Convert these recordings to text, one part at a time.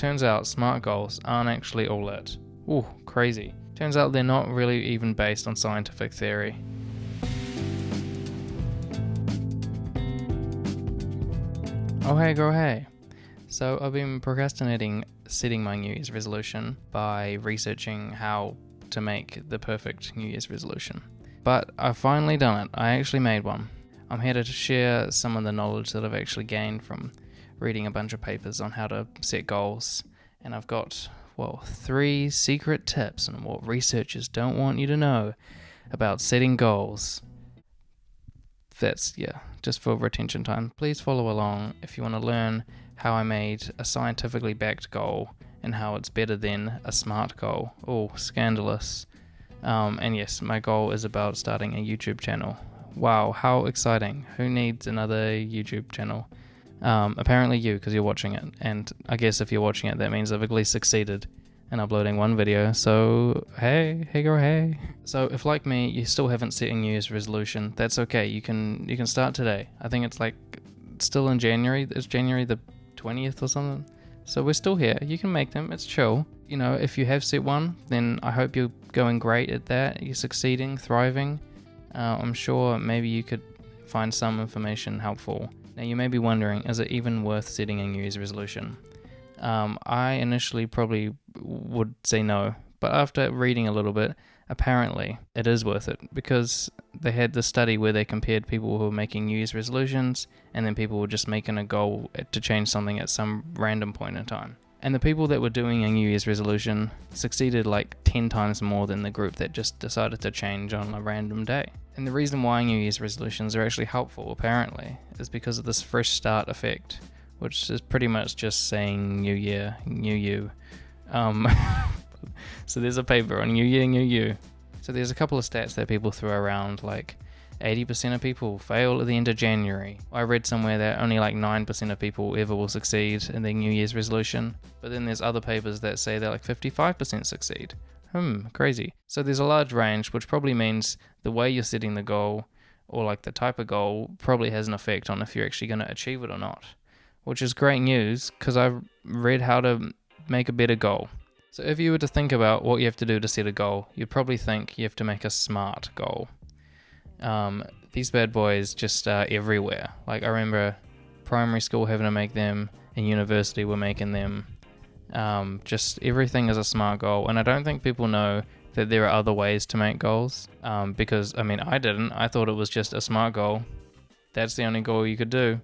turns out SMART goals aren't actually all it. Ooh, crazy. Turns out they're not really even based on scientific theory. Oh hey girl hey. So I've been procrastinating setting my New Year's resolution by researching how to make the perfect New Year's resolution. But I've finally done it. I actually made one. I'm here to share some of the knowledge that I've actually gained from reading a bunch of papers on how to set goals. And I've got, 3 secret tips on what researchers don't want you to know about setting goals. That's, just for retention time. Please follow along if you want to learn how I made a scientifically backed goal and how it's better than a SMART goal. Oh, scandalous. And yes, my goal is about starting a YouTube channel. Wow, how exciting. Who needs another YouTube channel? Apparently you, because you're watching it. And I guess if you're watching it, that means I've at least succeeded in uploading one video. So, hey girl, hey. So if like me, you still haven't set a New Year's resolution, that's okay. You can start today. I think it's still in January. It's January the 20th or something. So we're still here. You can make them. It's chill. If you have set one, then I hope you're going great at that. You're succeeding, thriving. I'm sure maybe you could find some information helpful. Now you may be wondering, is it even worth setting a New Year's resolution? I initially probably would say no, but after reading a little bit, apparently it is worth it, because they had this study where they compared people who were making New Year's resolutions and then people were just making a goal to change something at some random point in time. And the people that were doing a New Year's resolution succeeded 10 times more than the group that just decided to change on a random day. And the reason why New Year's resolutions are actually helpful, apparently, is because of this fresh start effect, which is pretty much just saying New Year, New You. So there's a paper on New Year, New You. So there's a couple of stats that people throw around, 80% of people fail at the end of January. I read somewhere that only 9% of people ever will succeed in their New Year's resolution. But then there's other papers that say that 55% succeed. Crazy. So there's a large range, which probably means the way you're setting the goal, or the type of goal, probably has an effect on if you're actually going to achieve it or not. Which is great news, because I've read how to make a better goal. So if you were to think about what you have to do to set a goal, you'd probably think you have to make a SMART goal. These bad boys just are everywhere. I remember primary school having to make them, and university were making them. Just everything is a SMART goal, and I don't think people know that there are other ways to make goals. Because, I didn't. I thought it was just a SMART goal. That's the only goal you could do.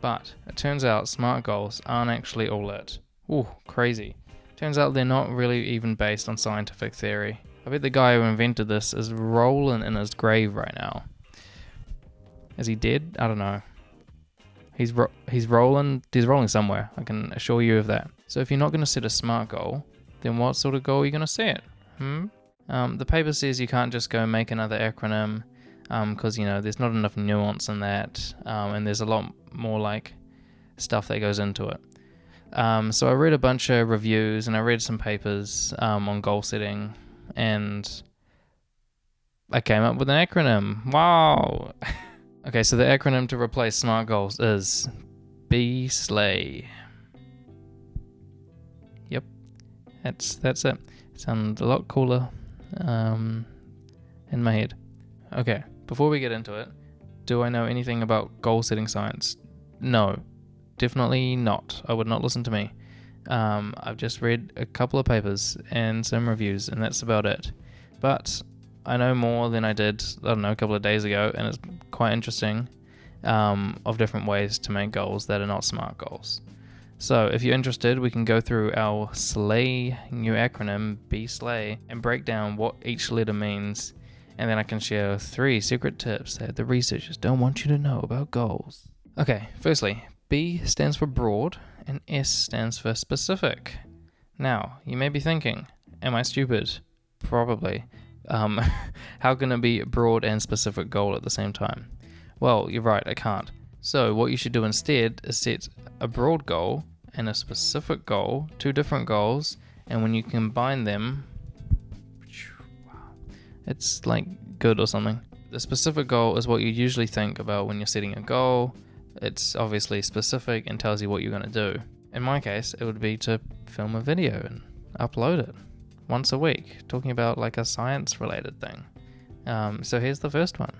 But it turns out SMART goals aren't actually all it. Ooh, crazy. Turns out they're not really even based on scientific theory. I bet the guy who invented this is rolling in his grave right now. Is he dead? I don't know. He's rolling somewhere. I can assure you of that. So if you're not going to set a SMART goal, then what sort of goal are you going to set? The paper says you can't just go make another acronym, because there's not enough nuance in that, and there's a lot more stuff that goes into it. So I read a bunch of reviews and I read some papers on goal setting, and I came up with an acronym. Wow. Okay, so the acronym to replace SMART goals is BSLAY. Yep, that's it. It sounds a lot cooler in my head. Okay, before we get into it, do I know anything about goal setting science? No, definitely not. I would not listen to me. I've just read a couple of papers and some reviews, and that's about it. But I know more than I did, a couple of days ago, and it's quite interesting, of different ways to make goals that are not SMART goals. So if you're interested, we can go through our SLAY new acronym, BSLAY, and break down what each letter means, and then I can share 3 secret tips that the researchers don't want you to know about goals. Okay, firstly, B stands for broad, and S stands for specific. Now, you may be thinking, am I stupid? Probably. How can it be a broad and specific goal at the same time? Well, you're right, I can't. So what you should do instead is set a broad goal and a specific goal, 2 different goals, and when you combine them, it's good or something. The specific goal is what you usually think about when you're setting a goal. It's obviously specific and tells you what you're going to do. In my case, it would be to film a video and upload it once a week, talking about like a science related thing. So here's the first one.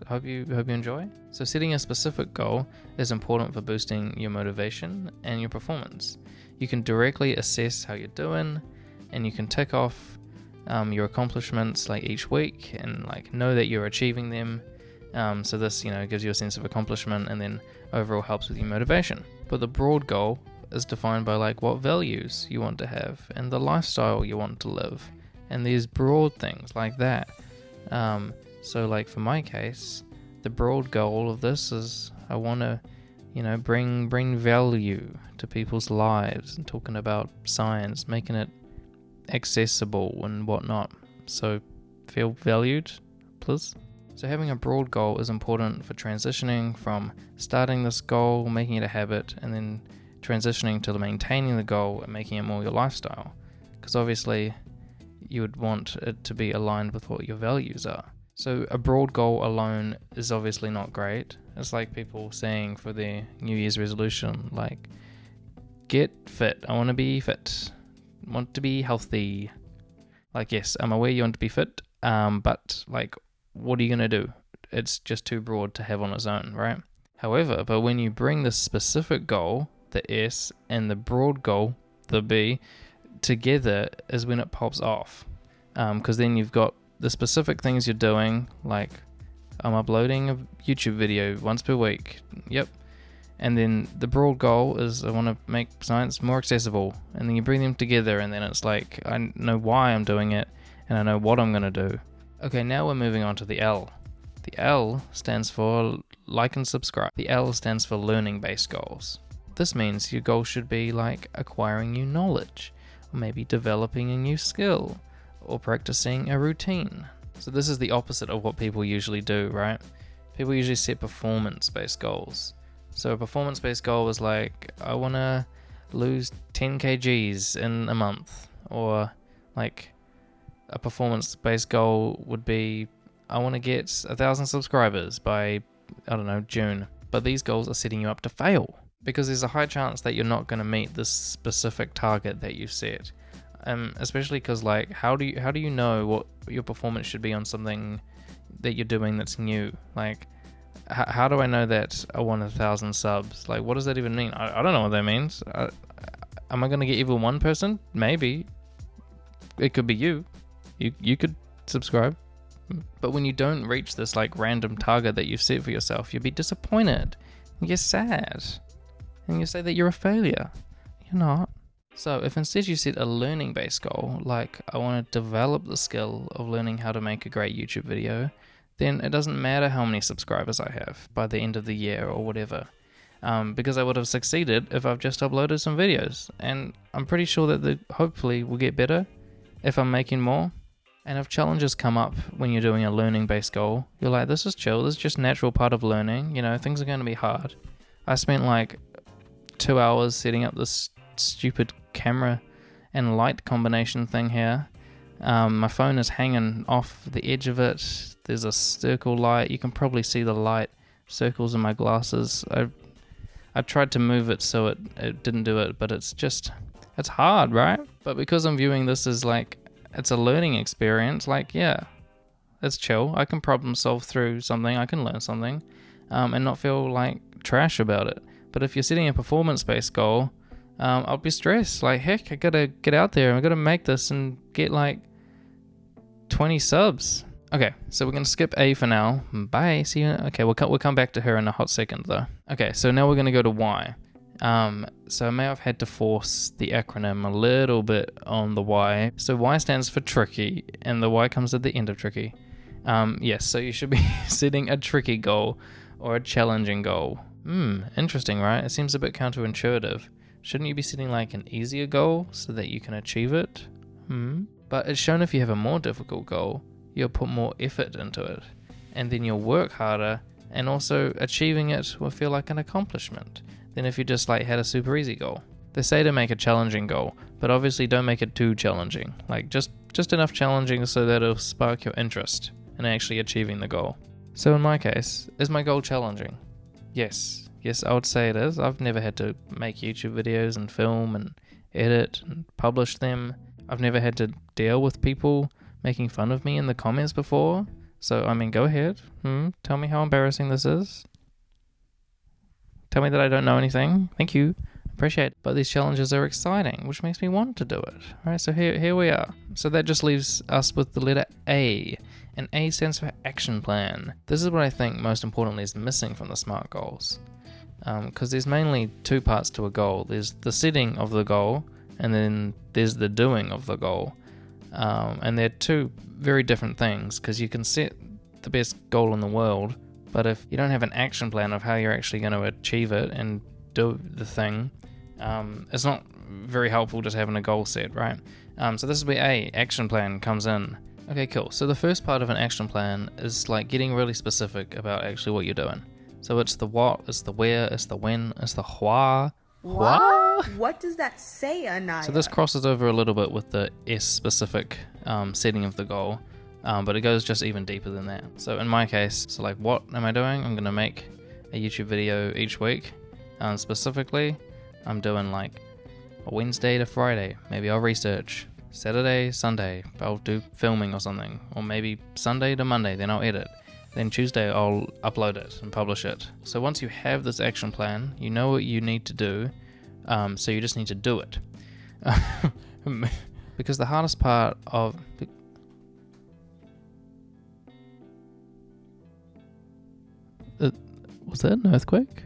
Hope you enjoy. So setting a specific goal is important for boosting your motivation and your performance. You can directly assess how you're doing, and you can tick off your accomplishments like each week and like know that you're achieving them. So this, gives you a sense of accomplishment and then overall helps with your motivation. But the broad goal is defined by like what values you want to have and the lifestyle you want to live, and these broad things like that. So like for my case, the broad goal of this is I want to, bring value to people's lives and talking about science, making it accessible and whatnot. So feel valued, please. So having a broad goal is important for transitioning from starting this goal, making it a habit, and then transitioning to maintaining the goal and making it more your lifestyle. Because obviously you would want it to be aligned with what your values are. So a broad goal alone is obviously not great. It's like people saying for their New Year's resolution, like, get fit. I want to be fit. I want to be healthy. Like, yes, I'm aware you want to be fit, but like, what are you going to do? It's just too broad to have on its own, right? However, but when you bring the specific goal, the S, and the broad goal, the B, together is when it pops off. Because then you've got the specific things you're doing, like I'm uploading a YouTube video once per week. Yep. And then the broad goal is I want to make science more accessible. And then you bring them together and then it's like I know why I'm doing it and I know what I'm going to do. Okay, now we're moving on to the L. The L stands for like and subscribe. The L stands for learning-based goals. This means your goal should be like acquiring new knowledge, or maybe developing a new skill, or practicing a routine. So this is the opposite of what people usually do, right? People usually set performance-based goals. So a performance-based goal is like, I want to lose 10 kgs in a month. Or like a performance-based goal would be, I want to get 1,000 subscribers by, June. But these goals are setting you up to fail, because there's a high chance that you're not going to meet this specific target that you've set. Especially because like, how do you know what your performance should be on something that you're doing that's new? Like, how do I know that I want 1,000 subs? Like, what does that even mean? I don't know what that means. Am I going to get even one person? Maybe. It could be you. You could subscribe. But when you don't reach this like random target that you've set for yourself, you'll be disappointed. You get sad. And you say that you're a failure. You're not. So if instead you set a learning-based goal, like I want to develop the skill of learning how to make a great YouTube video, then it doesn't matter how many subscribers I have by the end of the year or whatever, because I would have succeeded if I've just uploaded some videos, and I'm pretty sure that they hopefully will get better if I'm making more. And if challenges come up when you're doing a learning-based goal, you're like, this is chill, this is just a natural part of learning, things are going to be hard. I spent like 2 hours setting up this stupid camera and light combination thing here. My phone is hanging off the edge of it. There's a circle light. You can probably see the light circles in my glasses. I tried to move it so it didn't do it, but it's hard, right? But because I'm viewing this as like it's a learning experience, like, yeah, it's chill. I can problem solve through something. I can learn something and not feel like trash about it. But if you're setting a performance-based goal, I'll be stressed. Like, heck, I gotta get out there. I gotta make this and get like 20 subs. Okay, so we're gonna skip A for now. Bye. See you. Okay, we'll come back to her in a hot second though. Okay, so now we're gonna go to Y. So I may have had to force the acronym a little bit on the Y. So Y stands for tricky, and the Y comes at the end of tricky. Yes, so you should be setting a tricky goal or a challenging goal. Interesting, right? It seems a bit counterintuitive. Shouldn't you be setting like an easier goal so that you can achieve it? But it's shown if you have a more difficult goal, you'll put more effort into it, and then you'll work harder, and also achieving it will feel like an accomplishment than if you just like had a super easy goal. They say to make a challenging goal, but obviously don't make it too challenging. Like just enough challenging so that it'll spark your interest in actually achieving the goal. So in my case, is my goal challenging? Yes, Yes, I would say it is. I've never had to make YouTube videos and film and edit and publish them. I've never had to deal with people making fun of me in the comments before. So, I mean, go ahead. Tell me how embarrassing this is. Tell me that I don't know anything. Thank you. Appreciate it. But these challenges are exciting, which makes me want to do it. Alright, so here we are. So that just leaves us with the letter A. And A stands for action plan. This is what I think most importantly is missing from the SMART goals. Because there's mainly two parts to a goal. There's the setting of the goal, and then there's the doing of the goal. And they're two very different things, because you can set the best goal in the world, but if you don't have an action plan of how you're actually going to achieve it and do the thing, it's not very helpful just having a goal set, right? So this is where A, action plan, comes in. Okay, cool. So the first part of an action plan is like getting really specific about actually what you're doing. So it's the what, it's the where, it's the when, it's the why. What does that say, Anaya? So this crosses over a little bit with the S specific setting of the goal, but it goes just even deeper than that. So in my case, so like what am I doing? I'm going to make a YouTube video each week. Specifically, I'm doing like a Wednesday to Friday. Maybe I'll research. Saturday, Sunday, I'll do filming or something. Or maybe Sunday to Monday, then I'll edit. Then Tuesday I'll upload it and publish it. So once you have this action plan, you know what you need to do, so you just need to do it. Because the hardest part of... was that an earthquake?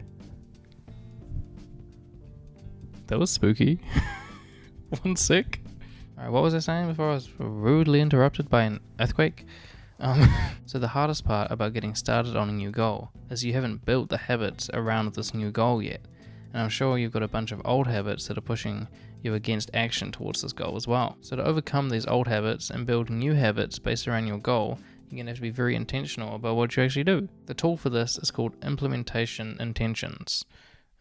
That was spooky. 1 sec. Alright, what was I saying before I was rudely interrupted by an earthquake? So the hardest part about getting started on a new goal is you haven't built the habits around this new goal yet. And I'm sure you've got a bunch of old habits that are pushing you against action towards this goal as well. So to overcome these old habits and build new habits based around your goal, you're going to have to be very intentional about what you actually do. The tool for this is called implementation intentions.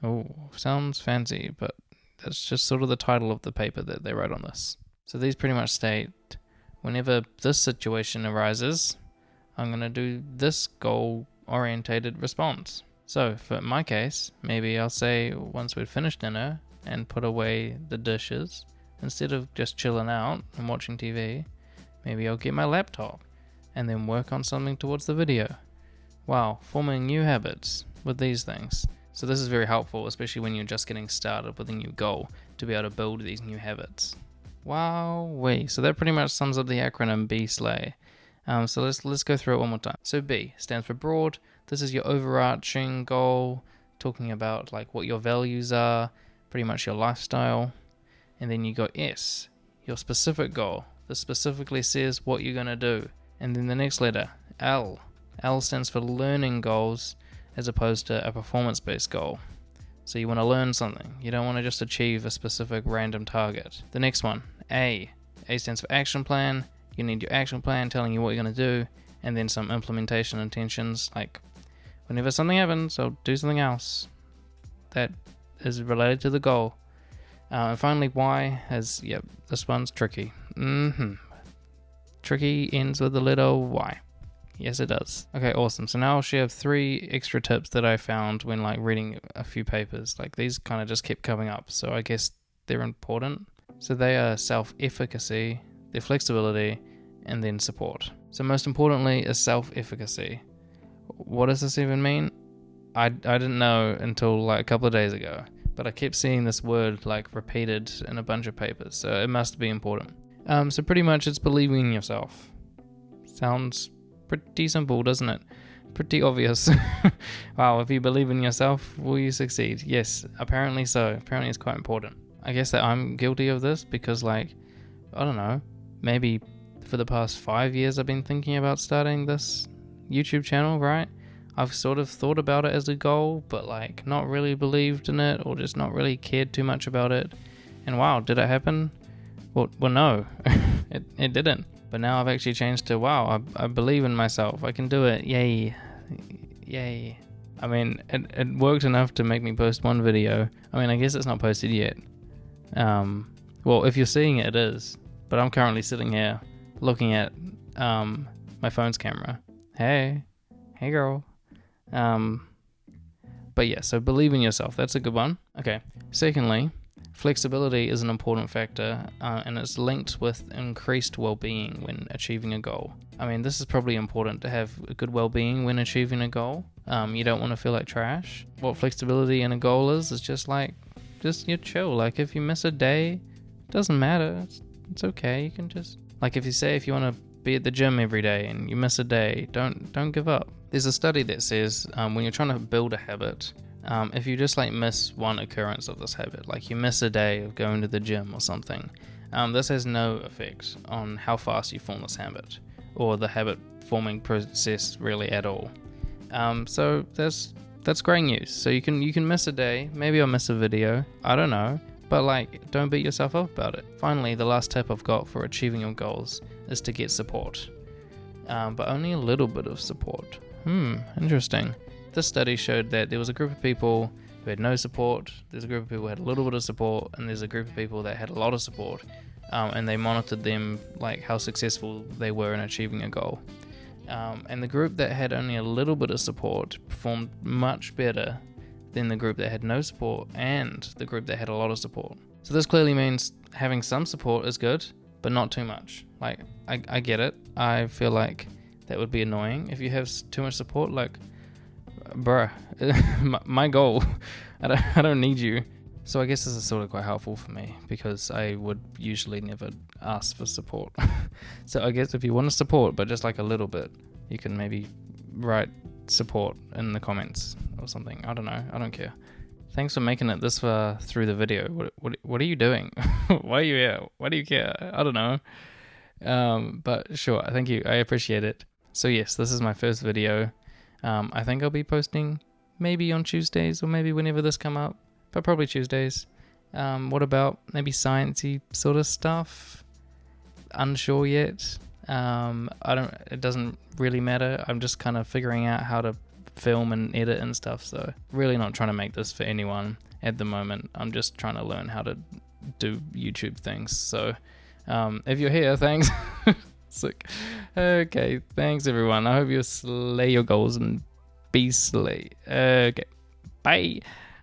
Oh, sounds fancy, but that's just sort of the title of the paper that they wrote on this. So these pretty much state, whenever this situation arises, I'm going to do this goal-orientated response. So for my case, maybe I'll say once we've finished dinner and put away the dishes, instead of just chilling out and watching TV, maybe I'll get my laptop and then work on something towards the video. Wow, forming new habits with these things. So this is very helpful, especially when you're just getting started with a new goal, to be able to build these new habits. Wowee. So that pretty much sums up the acronym B-SLAY. So let's go through it one more time. So B stands for broad. This is your overarching goal, talking about like what your values are, pretty much your lifestyle. And then you got S, your specific goal. This specifically says what you're going to do. And then the next letter, L. L stands for learning goals as opposed to a performance-based goal. So you want to learn something. You don't want to just achieve a specific random target. The next one, A. A stands for action plan. You need your action plan telling you what you're going to do, and then some implementation intentions, like whenever something happens, I'll do something else that is related to the goal. And finally, Y has, yep, this one's tricky. Tricky ends with the letter Y. Yes, it does. Okay, awesome. So now I'll share 3 extra tips that I found when like reading a few papers. Like these kind of just kept coming up, so I guess they're important. So they are self-efficacy, their flexibility, and then support. So most importantly is self-efficacy. What does this even mean? I didn't know until like a couple of days ago, but I kept seeing this word like repeated in a bunch of papers, so it must be important. So pretty much it's believing in yourself. Sounds pretty simple, doesn't it? Pretty obvious. Wow, if you believe in yourself, will you succeed? Yes, apparently so. Apparently it's quite important. I guess that I'm guilty of this because like, I don't know, maybe for the past 5 years I've been thinking about starting this YouTube channel, right? I've sort of thought about it as a goal, but like not really believed in it or just not really cared too much about it. And wow, did it happen? Well no, it didn't. But now I've actually changed to, wow, I believe in myself. I can do it. Yay. Yay. I mean, it worked enough to make me post one video. I mean, I guess it's not posted yet. Well, if you're seeing it, it is. But I'm currently sitting here looking at my phone's camera. Hey girl. But yeah, so believe in yourself. That's a good one. Okay. Secondly, flexibility is an important factor, and it's linked with increased well-being when achieving a goal. I mean, this is probably important to have a good well-being when achieving a goal. You don't want to feel like trash. What flexibility in a goal is just you're chill. Like, if you miss a day, it doesn't matter. It's okay. You can just, like, if you want to be at the gym every day and you miss a day, don't give up. There's a study that says when you're trying to build a habit, if you just like miss one occurrence of this habit, like you miss a day of going to the gym or something, this has no effect on how fast you form this habit or the habit forming process really at all. So that's great news. So you can miss a day, maybe I'll miss a video, I don't know, but like, don't beat yourself up about it. Finally, the last tip I've got for achieving your goals is to get support, but only a little bit of support. Interesting. This study showed that there was a group of people who had no support, there's a group of people who had a little bit of support, and there's a group of people that had a lot of support, and they monitored them, like how successful they were in achieving a goal. And the group that had only a little bit of support performed much better than the group that had no support and the group that had a lot of support. So this clearly means having some support is good, but not too much. Like, I get it. I feel like that would be annoying if you have too much support. Like, bruh, my goal, I don't need you. So I guess this is sort of quite helpful for me because I would usually never ask for support. So I guess if you want to support, but just like a little bit, you can maybe write support in the comments or something. I don't know. I don't care. Thanks for making it this far through the video. What are you doing? Why are you here? Why do you care? I don't know. But sure, thank you. I appreciate it. So yes, this is my first video. I think I'll be posting maybe on Tuesdays or maybe whenever this come up, but probably Tuesdays. What about maybe sciencey sort of stuff? Unsure yet. It doesn't really matter. I'm just kind of figuring out how to film and edit and stuff. So really not trying to make this for anyone at the moment. I'm just trying to learn how to do YouTube things. So if you're here, thanks. Sick. Okay, thanks everyone. I hope you slay your goals and be slay. Okay, bye.